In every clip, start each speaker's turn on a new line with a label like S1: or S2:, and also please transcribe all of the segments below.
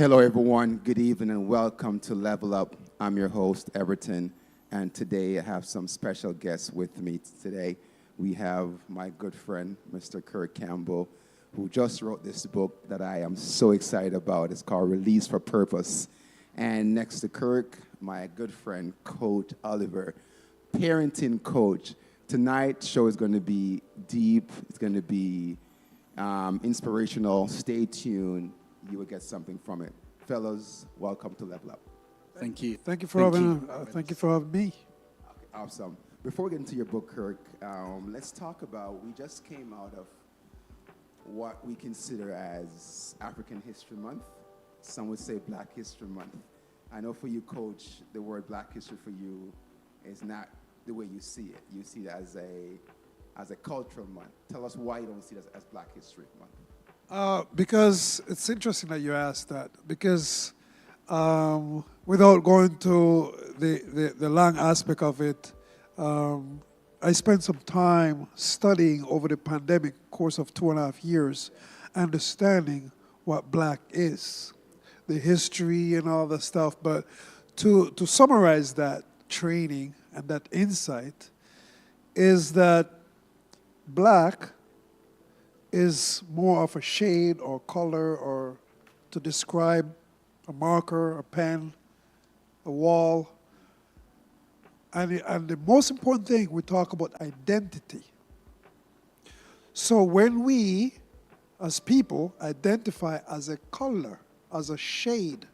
S1: Hello, everyone. Good evening and welcome to Level Up. I'm your host, Everton, and today I have some special guests with me today. We have my good friend, Mr. Kirk Campbell, who just wrote this book that I am so excited about. It's called Release for Purpose. And next to Kirk, my good friend, Coach Oliver, parenting coach. Tonight's show is going to be deep. It's going to be inspirational. Stay tuned. You will get something from it. Fellows, welcome to Level Up.
S2: Thank you.
S3: Thank you for having me.
S1: Okay, awesome. Before we get into your book, Kirk, let's talk about, we just came out of what we consider as African History Month. Some would say Black History Month. I know for you, Coach, the word Black History for you is not the way you see it. You see it as a cultural month. Tell us why you don't see it as Black History Month.
S3: Because it's interesting that you asked that. Because without going to the long aspect of it, I spent some time studying over the pandemic course of 2.5 years, understanding what Black is, the history and all that stuff. But to summarize that training and that insight is that Black is more of a shade or color or to describe a marker, a pen, a wall. And the most important thing, we talk about identity. So when we, as people, identify as a color, as a shade,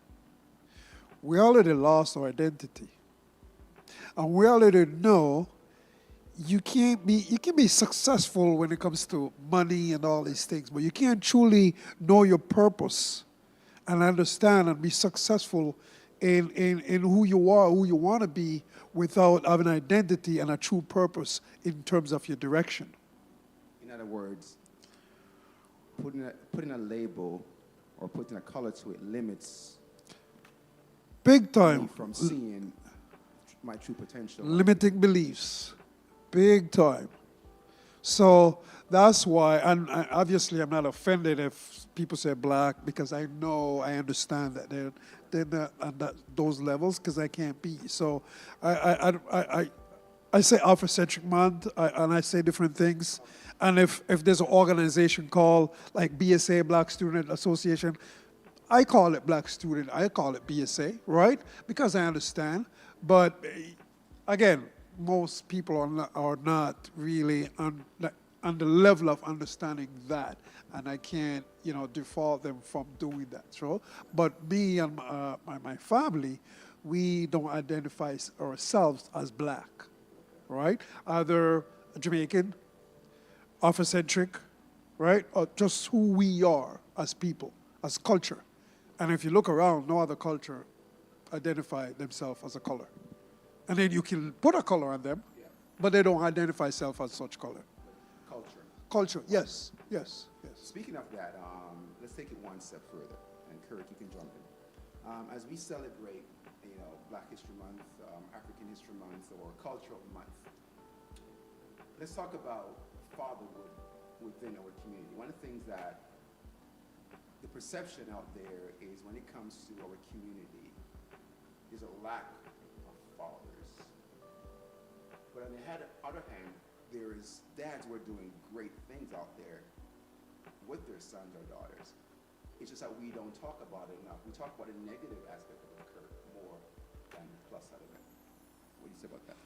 S3: we already lost our identity. And we already know you can be successful when it comes to money and all these things, but you can't truly know your purpose and understand and be successful in who you are, who you want to be, without having an identity and a true purpose in terms of your direction.
S1: In other words, putting a label or putting a color to it limits
S3: Big time.
S1: me from seeing my true potential.
S3: Limiting beliefs. Big time. So that's why, and obviously I'm not offended if people say Black, because I understand that they're not at those levels, because I can't be. So I say Afrocentric Month, and I say different things. And if there's an organization called like BSA, Black Student Association, I call it Black Student, I call it BSA, right? Because I understand. But again, most people are not really on the level of understanding that, and I can't, default them from doing that. So, but me and my family, we don't identify ourselves as Black, right? Either Jamaican, Afrocentric, right, or just who we are as people, as culture. And if you look around, no other culture identify themselves as a color. And then you can put a color on them, but they don't identify themselves as such color.
S1: Culture.
S3: Culture, yes.
S1: Speaking of that, let's take it one step further, and Kirk, you can jump in. As we celebrate, Black History Month, African History Month, or Cultural Month, let's talk about fatherhood within our community. One of the things that the perception out there is, when it comes to our community, is a lack of fathers. But on the other hand, there is dads who are doing great things out there with their sons or daughters. It's just that we don't talk about it enough. We talk about the negative aspect of it, Kirk, more than the plus side of it. What do you say about that?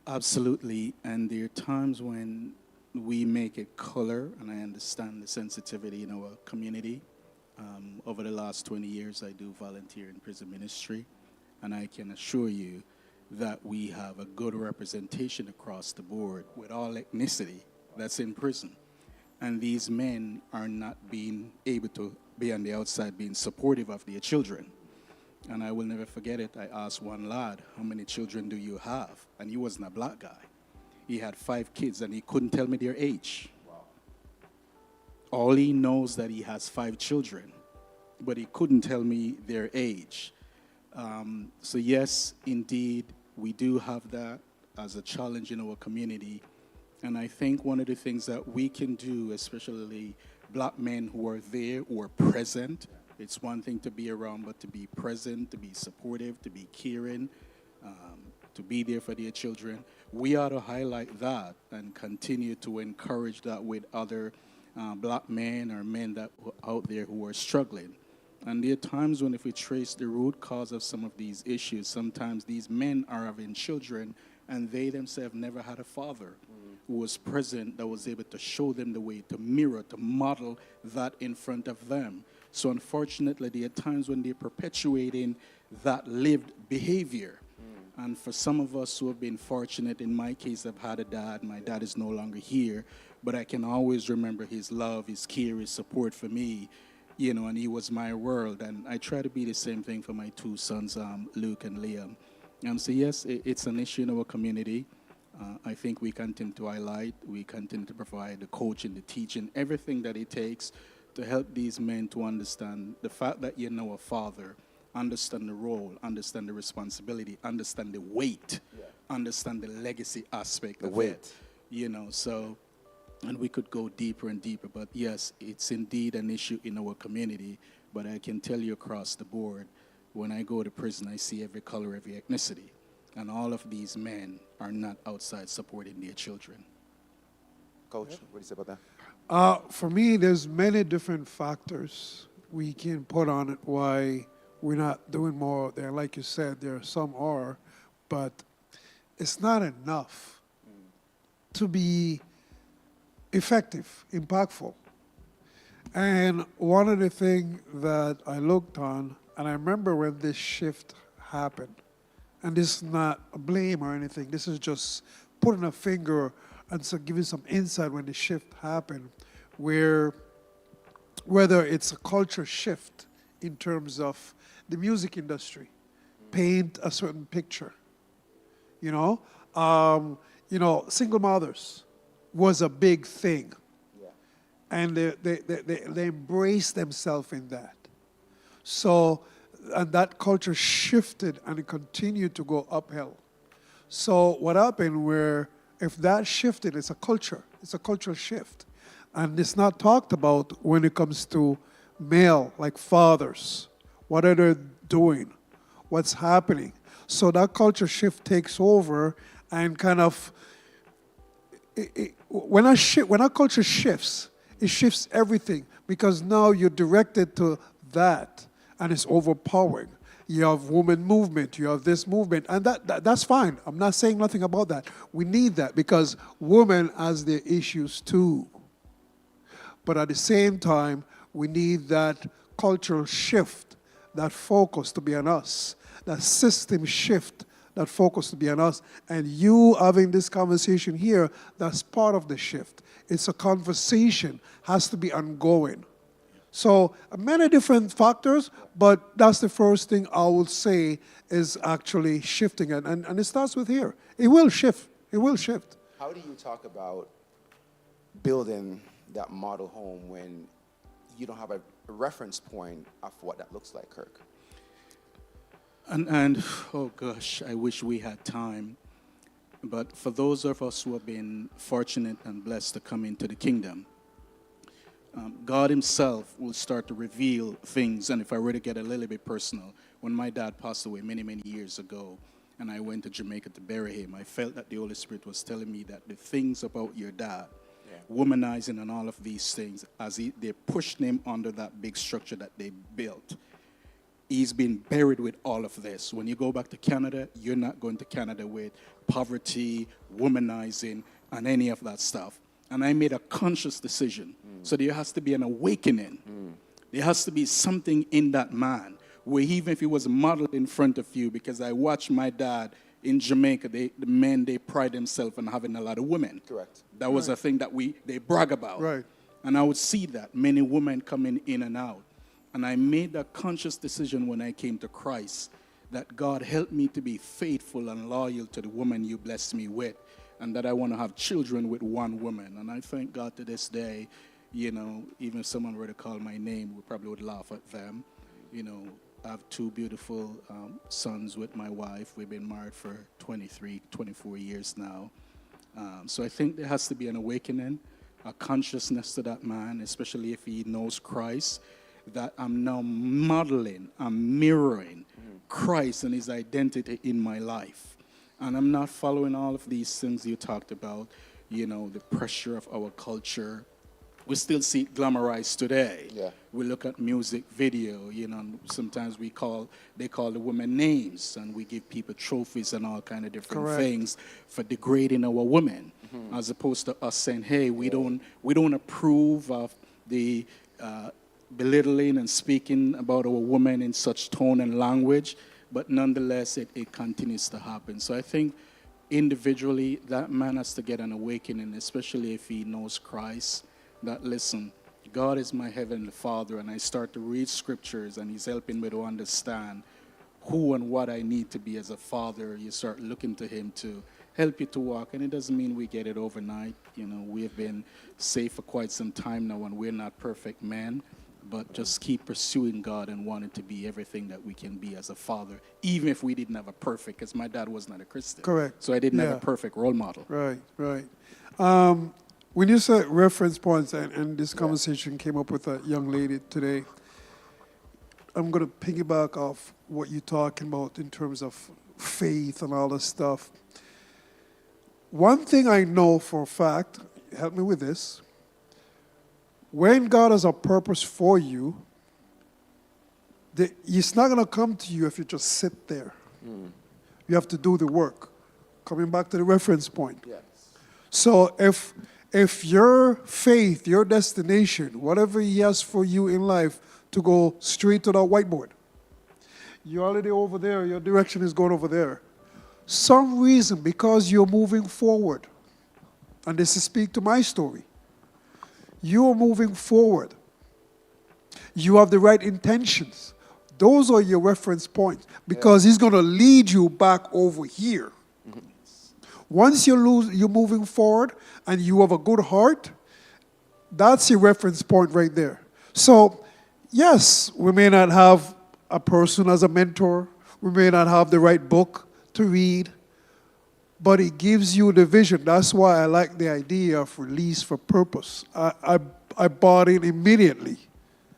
S2: Absolutely. And there are times when we make it color, and I understand the sensitivity in our community. Over the last 20 years, I do volunteer in prison ministry, and I can assure you that we have a good representation across the board with all ethnicity that's in prison. And these men are not being able to be on the outside being supportive of their children. And I will never forget it. I asked one lad, how many children do you have? And he wasn't a Black guy. He had 5 kids, and he couldn't tell me their age.
S1: Wow.
S2: All he knows that he has 5 children, but he couldn't tell me their age. So yes, indeed, we do have that as a challenge in our community. And I think one of the things that we can do, especially Black men who are there, who are present, It's one thing to be around, but to be present, to be supportive, to be caring, to be there for their children. We ought to highlight that and continue to encourage that with other black men or men that out there who are struggling. And there are times when, if we trace the root cause of some of these issues, sometimes these men are having children and they themselves never had a father who was present, that was able to show them the way, to mirror, to model that in front of them. So unfortunately, there are times when they're perpetuating that lived behavior. And for some of us who have been fortunate, in my case, I've had a dad. My dad is no longer here, but I can always remember his love, his care, his support for me, and he was my world. And I try to be the same thing for my two sons, Luke and Liam. So yes, it's an issue in our community. I think we continue to highlight, we continue to provide the coaching, the teaching, everything that it takes to help these men to understand the fact that you're now a father, understand the role, understand the responsibility, understand the weight, understand the legacy aspect of it. So, and we could go deeper and deeper, but yes, it's indeed an issue in our community, but I can tell you across the board, when I go to prison, I see every color, every ethnicity, and all of these men are not outside supporting their children.
S4: Coach, what do you say about that?
S3: For me, there's many different factors we can put on it why we're not doing more there. Like you said, there are some are, but it's not enough to be effective, impactful. And one of the things that I looked on, and I remember when this shift happened, and this is not a blame or anything, this is just putting a finger and so giving some insight when the shift happened, where whether it's a culture shift in terms of the music industry, paint a certain picture, single mothers was a big thing, and they embrace themselves in that. So, and that culture shifted and it continued to go uphill. So what happened where if that shifted, it's a cultural shift. And it's not talked about when it comes to male, like fathers. What are they doing? What's happening? So that culture shift takes over and kind of, when a culture shifts, it shifts everything because now you're directed to that and it's overpowering. You have women movement, you have this movement, and that's fine. I'm not saying nothing about that. We need that because women has their issues too. But at the same time, we need that cultural shift, that focus to be on us, that system shift, that focus to be on us. And you having this conversation here, that's part of the shift. It's a conversation, has to be ongoing. So many different factors, but that's the first thing I would say is actually shifting it. And it starts with here. It will shift. It will shift.
S4: How do you talk about building that model home when you don't have a reference point of what that looks like, Kirk?
S2: And oh gosh, I wish we had time. But for those of us who have been fortunate and blessed to come into the kingdom, God himself will start to reveal things. And if I were to get a little bit personal, when my dad passed away many, many years ago, and I went to Jamaica to bury him, I felt that the Holy Spirit was telling me that the things about your dad, womanizing and all of these things, as they pushed him under that big structure that they built, he's been buried with all of this. When you go back to Canada, you're not going to Canada with poverty, womanizing, and any of that stuff. And I made a conscious decision. So there has to be an awakening. There has to be something in that man, where even if he was modeled in front of you, because I watched my dad in Jamaica, the men, they pride themselves on having a lot of women.
S4: Correct.
S2: That was a thing that they brag about.
S3: Right.
S2: And I would see that, many women coming in and out. And I made that conscious decision when I came to Christ, that God helped me to be faithful and loyal to the woman you blessed me with, and that I want to have children with one woman. And I thank God to this day, even if someone were to call my name, we probably would laugh at them. I have two beautiful sons with my wife. We've been married for 23, 24 years now. So I think there has to be an awakening, a consciousness to that man, especially if he knows Christ. that I'm now modeling, I'm mirroring Christ and his identity in my life. And I'm not following all of these things you talked about, you know, the pressure of our culture. We still see it glamorized today.
S4: Yeah.
S2: We look at music video, you know, sometimes they call the women names, and we give people trophies and all kind of different
S3: Correct.
S2: things for degrading our women, as opposed to us saying, hey, we don't approve of the belittling and speaking about our women in such tone and language, but nonetheless, it continues to happen. So I think individually, that man has to get an awakening, especially if he knows Christ, that, listen, God is my heavenly Father, and I start to read scriptures, and he's helping me to understand who and what I need to be as a father. You start looking to him to help you to walk, and it doesn't mean we get it overnight. You know, we have been saved for quite some time now, and we're not perfect men, but just keep pursuing God and wanting to be everything that we can be as a father, even if we didn't have a perfect, because my dad was not a Christian.
S3: Correct.
S2: So I didn't have
S3: Yeah.
S2: a perfect role model.
S3: Right, right. When you said reference points, and this conversation came up with a young lady today, I'm going to piggyback off what you're talking about in terms of faith and all this stuff. One thing I know for a fact, help me with this, when God has a purpose for you, it's not going to come to you if you just sit there. You have to do the work. Coming back to the reference point.
S4: Yes.
S3: So if your faith, your destination, whatever he has for you in life, to go straight to that whiteboard, you're already over there, your direction is going over there. Some reason, because you're moving forward, and this is speak to my story, you're moving forward. You have the right intentions. Those are your reference points, because he's going to lead you back over here. Once you're moving forward and you have a good heart, that's your reference point right there. So, yes, we may not have a person as a mentor. We may not have the right book to read, but it gives you the vision. That's why I like the idea of release for purpose. I bought in immediately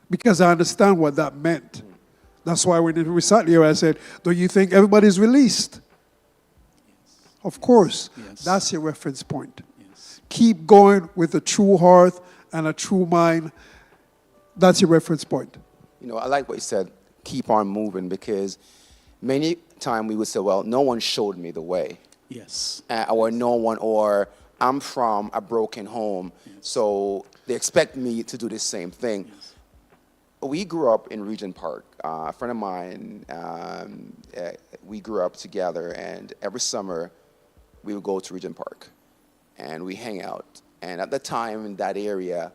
S3: because I understand what that meant. That's why when we sat here, I said, don't you think everybody's released? Of course.
S2: Yes.
S3: That's your reference point.
S2: Yes.
S3: Keep going with a true heart and a true mind. That's your reference point.
S4: You know, I like what you said, keep on moving, because many times we would say, well, no one showed me the way.
S2: Yes.
S4: Or I'm from a broken home, so they expect me to do the same thing.
S2: Yes.
S4: We grew up in Regent Park. A friend of mine, we grew up together, and every summer we would go to Regent Park, and we hang out. And at the time in that area,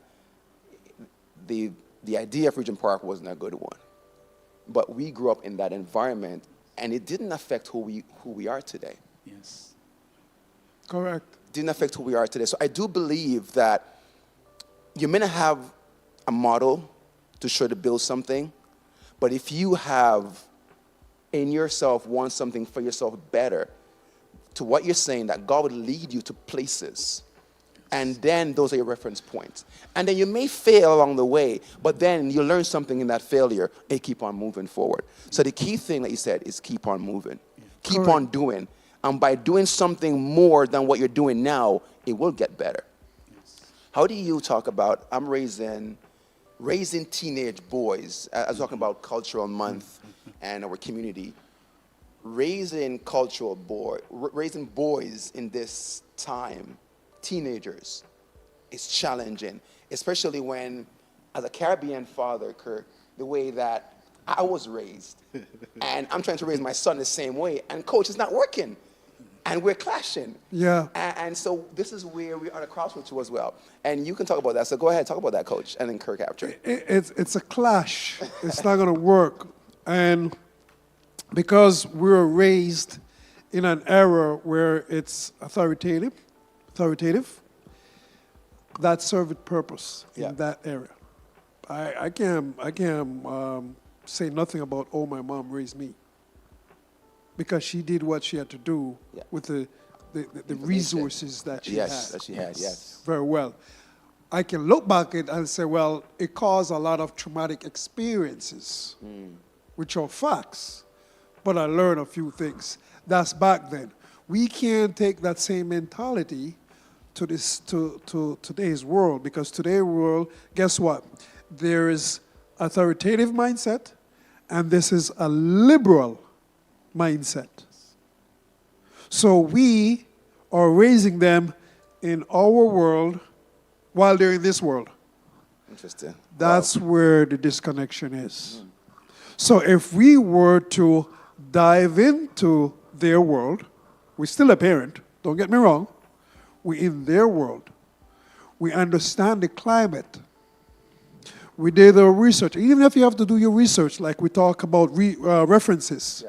S4: the idea of Regent Park wasn't a good one. But we grew up in that environment, and it didn't affect who we are today.
S2: Yes.
S3: Correct.
S4: Didn't affect who we are today. So I do believe that you may not have a model to show to build something, but if you have in yourself want something for yourself better, to what you're saying, that God would lead you to places, and then those are your reference points. And then you may fail along the way, but then you learn something in that failure and keep on moving forward. So the key thing that you said is keep on moving. Keep
S3: Correct.
S4: on doing. And by doing something more than what you're doing now, it will get better. How do you talk about, I'm raising teenage boys, I was talking about Cultural Month and our community, raising boys in this time, teenagers, is challenging, especially when, as a Caribbean father, Kirk, the way that I was raised, and I'm trying to raise my son the same way, and coach, it's not working, and we're clashing.
S3: Yeah.
S4: And so this is where we are at a crossroads too as well. And you can talk about that, so go ahead, talk about that, coach, and then Kirk after.
S3: It's a clash. It's not going to work. And because we were raised in an era where it's authoritative, that served purpose
S4: Yeah.
S3: in that area. I can't say nothing about, oh, my mom raised me. Because she did what she had to do
S4: Yeah.
S3: with the resources that she had.
S4: Yes, that she had, yes.
S3: Very well. I can look back at it and say, well, it caused a lot of traumatic experiences, which are facts. But I learned a few things. That's back then. We can't take that same mentality to today's world, because today's world, guess what? There is authoritative mindset, and this is a liberal mindset. So we are raising them in our world while they're in this world.
S4: Interesting.
S3: That's where the disconnection is. So if we were to dive into their world, we're still a parent, don't get me wrong. We're in their world. We understand the climate. We did our research. Even if you have to do your research, like we talk about references,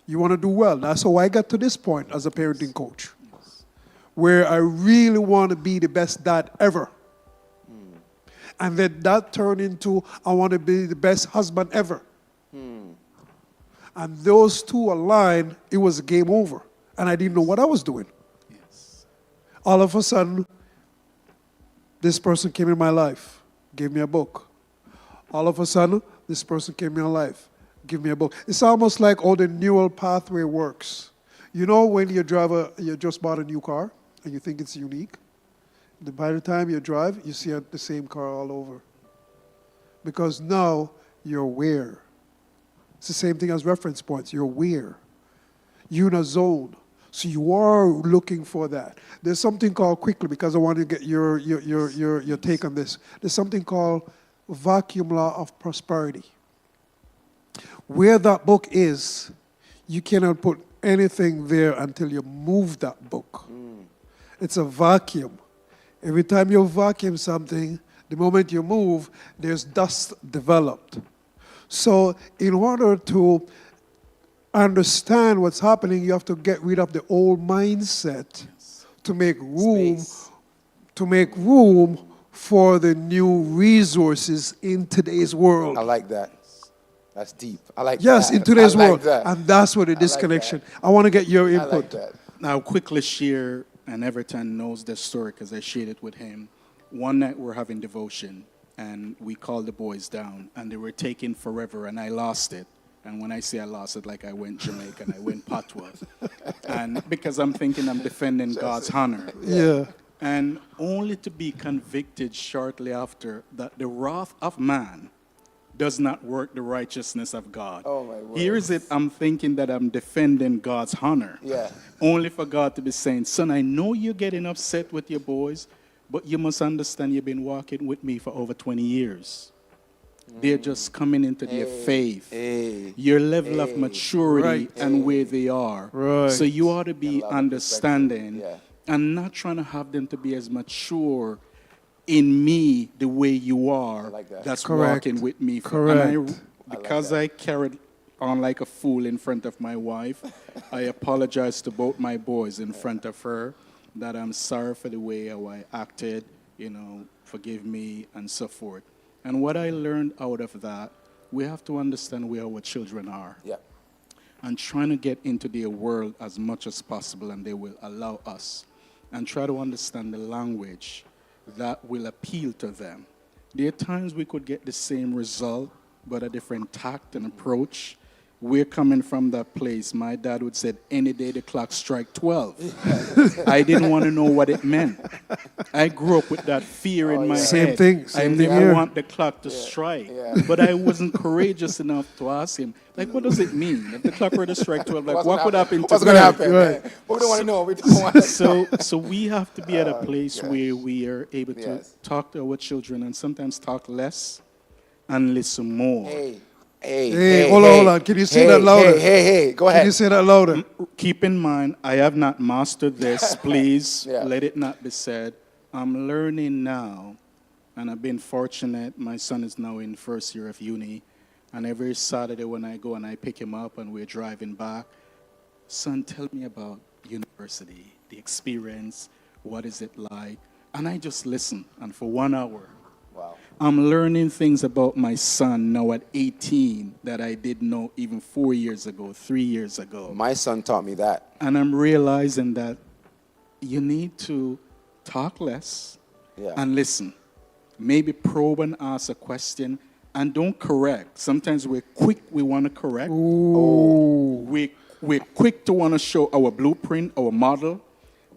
S3: you want to do well. That's how I got to this point as a parenting coach, where I really want to be the best dad ever. And then that turned into, I want to be the best husband ever. And those two aligned, it was game over. And I didn't know what I was doing. All of a sudden, this person came in my life, gave me a book. All of a sudden, this person came in my life, give me a book. It's almost like how the neural pathway works. You know when you just bought a new car and you think it's unique? By the time you drive, you see the same car all over. Because now you're aware. It's the same thing as reference points. You're aware. You're in a zone. So you are looking for that. There's something called, quickly, because I want to get your take on this. There's something called vacuum law of prosperity. Where that book is, you cannot put anything there until you move that book. It's a vacuum. Every time you vacuum something, the moment you move, there's dust developed. So in order to understand what's happening, you have to get rid of the old mindset to make room for the new resources in today's world.
S4: I like that. That's deep. I like that.
S3: Yes, in today's world.
S4: That.
S3: And that's where the disconnection. I want to get your input.
S4: I like that.
S2: Now, I'll quickly share, and Everton knows the story because I shared it with him. One night we're having devotion, and we called the boys down, and they were taking forever, and I lost it. And when I say I lost it, like I went Jamaican, I went patois. And because I'm thinking I'm defending God's honor.
S3: Yeah.
S2: And only to be convicted shortly after that the wrath of man does not work the righteousness of God.
S4: Oh, my word.
S2: Here is it, I'm thinking that I'm defending God's honor.
S4: Yeah.
S2: Only for God to be saying, son, I know you're getting upset with your boys, but you must understand you've been walking with me for over 20 years. They're just coming into their faith, your level of maturity and where they are.
S3: Right.
S2: So you ought to be understanding and not trying to have them to be as mature in me the way you are.
S4: like that.
S2: That's
S3: Correct.
S2: walking with me.
S3: Correct.
S2: Because I carried on like a fool in front of my wife, I apologize to both my boys in front of her that I'm sorry for the way how I acted, forgive me and so forth. And what I learned out of that, we have to understand where our children are.
S4: Yeah.
S2: And trying to get into their world as much as possible, and they will allow us. And try to understand the language that will appeal to them. There are times we could get the same result, but a different tact and approach. We're coming from that place. My dad would say, any day the clock strike 12. I didn't want to know what it meant. I grew up with that fear in my
S3: Same
S2: head.
S3: thing.
S2: I never want the clock to strike. But I wasn't courageous enough to ask him, like, what does it mean? If the clock were to strike 12, like, what would happen to
S4: What's going to happen?
S3: Right.
S4: But we don't want to know. We don't want to
S2: so we have to be at a place where we are able to talk to our children and sometimes talk less and listen more.
S3: Hey, hold on. Can you say that louder?
S4: Hey, go ahead.
S3: Can you say that louder?
S2: Keep in mind, I have not mastered this. Please let it not be said. I'm learning now, and I've been fortunate. My son is now in first year of uni, and every Saturday when I go and I pick him up and we're driving back, son, tell me about university, the experience, what is it like? And I just listen, and for 1 hour,
S4: Wow.
S2: I'm learning things about my son now at 18 that I didn't know even 4 years ago, 3 years ago.
S4: My son taught me that.
S2: And I'm realizing that you need to talk less and listen. maybe probe and ask a question, and don't correct. Sometimes we're quick, we want to correct. We're quick to want to show our blueprint, our model,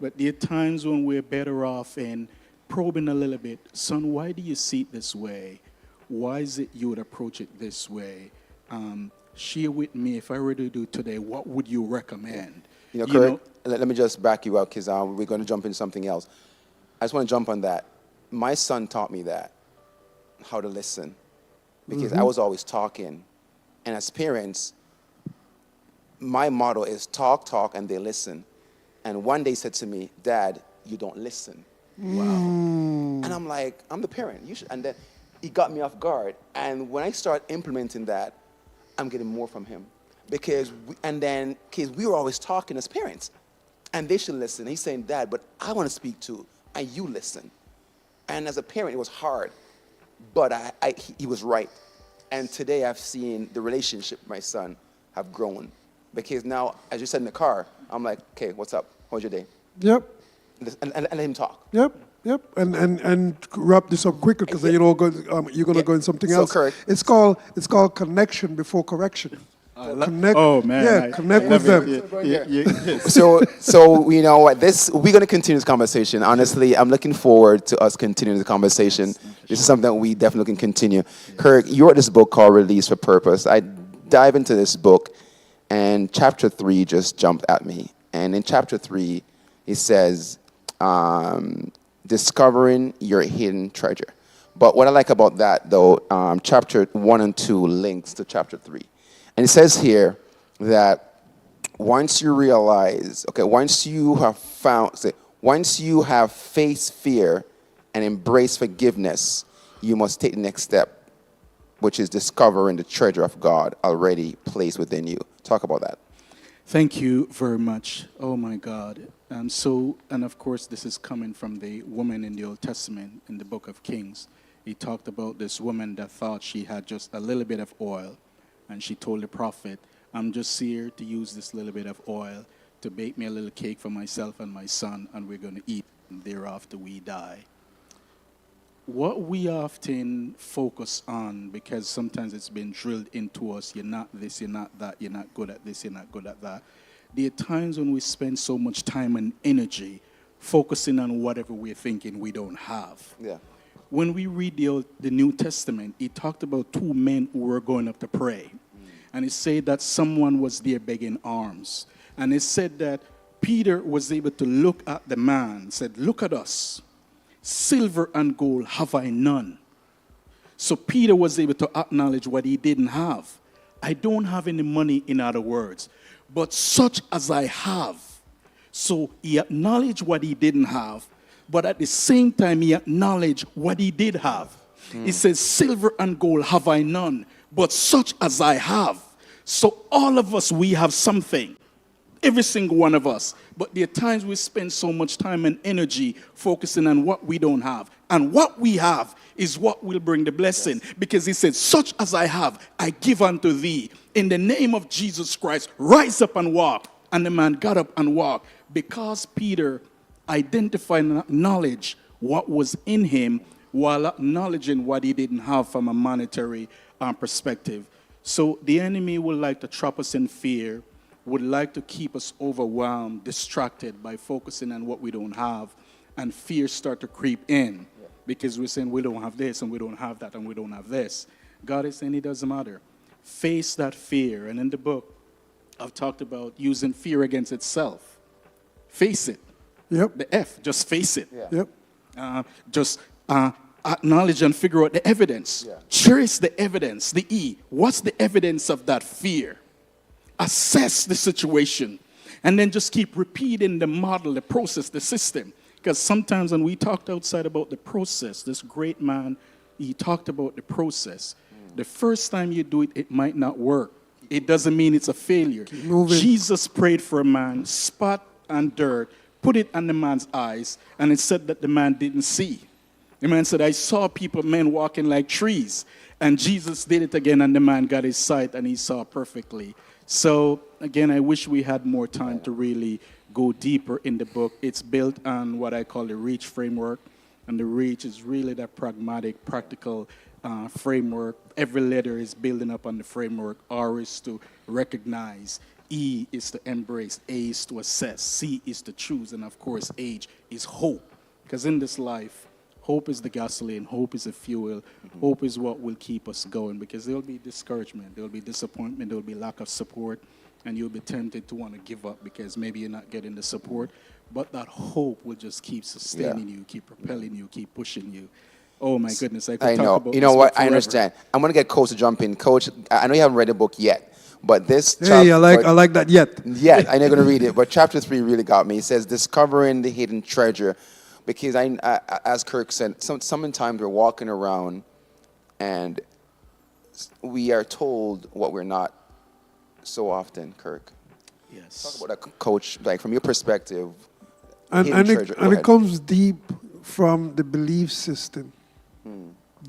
S2: but there are times when we're better off in probing a little bit. Son, why do you see it this way? Why is it you would approach it this way? Share with me, if I were to do today, what would you recommend?
S4: You know, Kurt, let me just back you up because we're going to jump into something else. I just want to jump on that. My son taught me that, how to listen, because I was always talking. And as parents, my motto is talk, and they listen. And one day he said to me, Dad, you don't listen.
S2: Wow.
S4: And I'm like, I'm the parent. You should. And then he got me off guard. And when I start implementing that, I'm getting more from him. Because we were always talking as parents. And they should listen. He's saying, Dad, but I want to speak too. And you listen. And as a parent, it was hard. But he was right. And today I've seen the relationship with my son have grown. Because now, as you said in the car, I'm like, okay, what's up? How's your day?
S3: Yep.
S4: And let him talk.
S3: Yep. And wrap this up quicker because you're going to go in something else.
S4: Correct.
S3: It's called connection before correction. Connect.
S2: Oh man!
S3: Yeah, connect with them.
S4: So you know what? We're going to continue this conversation. Honestly, I'm looking forward to us continuing the conversation. This is something that we definitely can continue. Kirk, you wrote this book called Release for Purpose. I dive into this book, and chapter 3 just jumped at me. And in chapter 3, it says, discovering your hidden treasure. But what I like about that, though, chapter 1 and 2 links to chapter 3. And it says here that once you have faced fear and embraced forgiveness, you must take the next step, which is discovering the treasure of God already placed within you. Talk about that.
S2: Thank you very much. Oh my God. And of course, this is coming from the woman in the Old Testament in the book of Kings. He talked about this woman that thought she had just a little bit of oil. And she told the prophet, I'm just here to use this little bit of oil to bake me a little cake for myself and my son, and we're going to eat, and thereafter we die. What we often focus on, because sometimes it's been drilled into us, you're not this, you're not that, you're not good at this, you're not good at that. There are times when we spend so much time and energy focusing on whatever we're thinking we don't have.
S4: Yeah.
S2: When we read the New Testament, it talked about 2 men who were going up to pray. And it said that someone was there begging alms. And it said that Peter was able to look at the man, said, look at us. Silver and gold have I none. So Peter was able to acknowledge what he didn't have. I don't have any money, in other words, but such as I have. So he acknowledged what he didn't have, but at the same time, he acknowledged what he did have. He says, silver and gold have I none, but such as I have. So all of us, we have something. Every single one of us. But there are times we spend so much time and energy focusing on what we don't have. And what we have is what will bring the blessing. Yes. Because he said, such as I have, I give unto thee. In the name of Jesus Christ, rise up and walk. And the man got up and walked. Because Peter identified and acknowledged what was in him while acknowledging what he didn't have from a monetary perspective. So the enemy would like to trap us in fear, would like to keep us overwhelmed, distracted by focusing on what we don't have, and fear start to creep in because we're saying we don't have this and we don't have that and we don't have this. God is saying it doesn't matter. Face that fear. And in the book, I've talked about using fear against itself. Face it.
S3: Yep.
S2: The F, just face it.
S4: Yeah.
S3: Yep.
S2: Just acknowledge and figure out the evidence.
S4: Yeah.
S2: Trace the evidence, the E. What's the evidence of that fear? Assess the situation. And then just keep repeating the model, the process, the system. Because sometimes when we talked outside about the process, this great man, he talked about the process. The first time you do it, it might not work. It doesn't mean it's a failure. Jesus prayed for a man, spot and dirt, put it on the man's eyes, and it said that the man didn't see. The man said, I saw men walking like trees. And Jesus did it again, and the man got his sight, and he saw perfectly. So, again, I wish we had more time to really go deeper in the book. It's built on what I call the REACH framework. And the reach is really that pragmatic, practical framework. Every letter is building up on the framework. R is to recognize. E is to embrace. A is to assess. C is to choose. And of course, H is hope. Because in this life, hope is the gasoline. Hope is the fuel. Hope is what will keep us going. Because there will be discouragement. There will be disappointment. There will be lack of support. And you'll be tempted to want to give up because maybe you're not getting the support. But that hope will just keep sustaining you, keep propelling you, keep pushing you. Oh my goodness, I could
S4: I
S2: talk
S4: know.
S2: about
S4: You
S2: this
S4: know what?
S2: book
S4: I
S2: forever.
S4: understand. I'm going to get Coach to jump in. Coach, I know you haven't read the book yet, but this
S3: Hey, I like that yet.
S4: Yeah, I know you're going to read it, but chapter 3 really got me. It says, discovering the hidden treasure. Because as Kirk said, sometimes we're walking around and we are told what we're not so often, Kirk.
S2: Yes.
S4: Talk about that, Coach, like from your perspective.
S3: And,
S4: hidden
S3: and, it,
S4: treasure. Go
S3: and it
S4: ahead.
S3: comes deep from the belief system.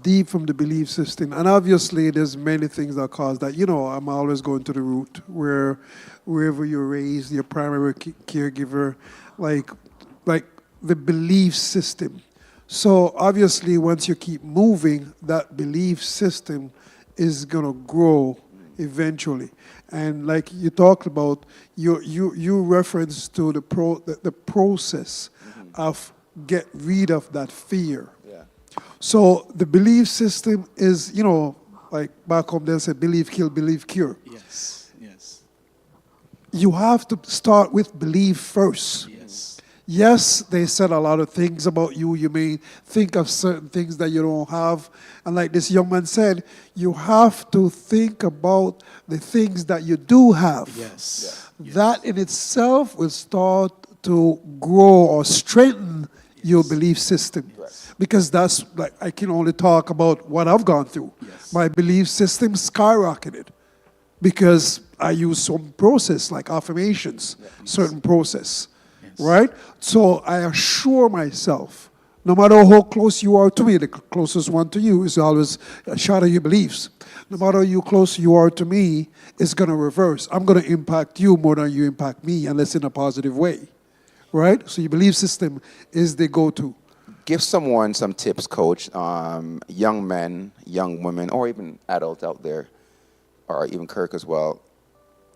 S3: Deep from the belief system. And obviously, there's many things that cause that. You know, I'm always going to the root where wherever you're raised, your primary caregiver, like the belief system. So obviously, once you keep moving, that belief system is going to grow eventually. And like you talked about, you reference to the process of get rid of that fear.
S4: Yeah.
S3: So the belief system is, you know, like back home they say, believe, kill, believe, cure.
S2: Yes. Yes.
S3: You have to start with belief first.
S2: Yes.
S3: Yes, they said a lot of things about you. You may think of certain things that you don't have. And like this young man said, you have to think about the things that you do have.
S2: Yes.
S3: That in itself will start to grow or strengthen your belief system. Because that's like, I can only talk about what I've gone through.
S2: Yes.
S3: My belief system skyrocketed because I use some process like affirmations, certain process, right? So I assure myself, no matter how close you are to me, the closest one to you is always a shot of your beliefs. No matter how close you are to me, it's going to reverse. I'm going to impact you more than you impact me, unless in a positive way, right? So your belief system is the go-to.
S4: Give someone some tips, Coach. Young men, young women, or even adults out there, or even Kirk as well.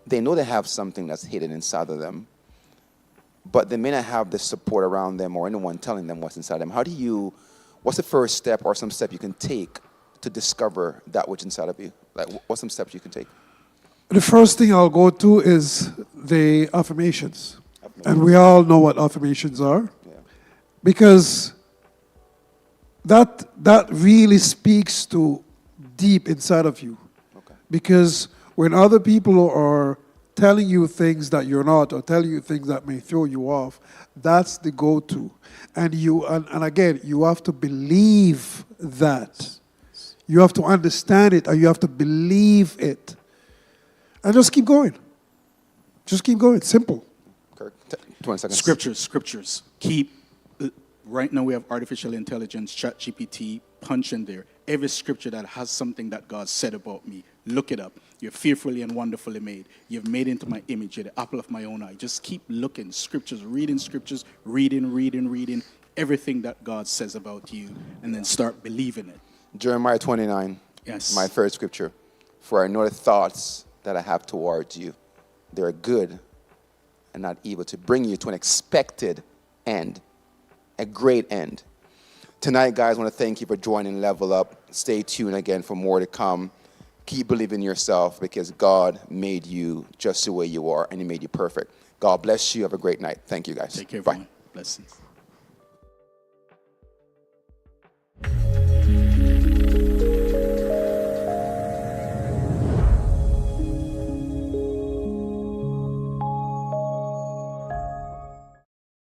S4: They know they have something that's hidden inside of them, but they may not have the support around them or anyone telling them what's inside them. What's the first step or some step you can take to discover that which inside of you? Like, what's some steps you can take?
S3: The first thing I'll go to is the affirmations. And we all know what affirmations are.
S4: Yeah.
S3: Because that really speaks to deep inside of you.
S4: Okay.
S3: Because when other people are telling you things that you're not, or telling you things that may throw you off, that's the go-to. And again, you have to believe that. You have to understand it, or you have to believe it. And just keep going. Just keep going. Simple.
S4: Kirk, 20 seconds.
S2: Scriptures. Right now we have artificial intelligence, ChatGPT, punch in there. Every scripture that has something that God said about me, look it up. You're fearfully and wonderfully made. You've made into my image. You're the apple of my own eye. Just keep looking. Scriptures, reading everything that God says about you, and then start believing it.
S4: Jeremiah 29.
S2: Yes.
S4: My first scripture. For I know the thoughts that I have towards you. They are good and not evil, to bring you to an expected end, a great end. Tonight, guys, I want to thank you for joining Level Up. Stay tuned again for more to come. Keep believing in yourself, because God made you just the way you are, and He made you perfect. God bless you. Have a great night. Thank you, guys.
S2: Take care,
S4: Bye.
S2: everyone. Blessings.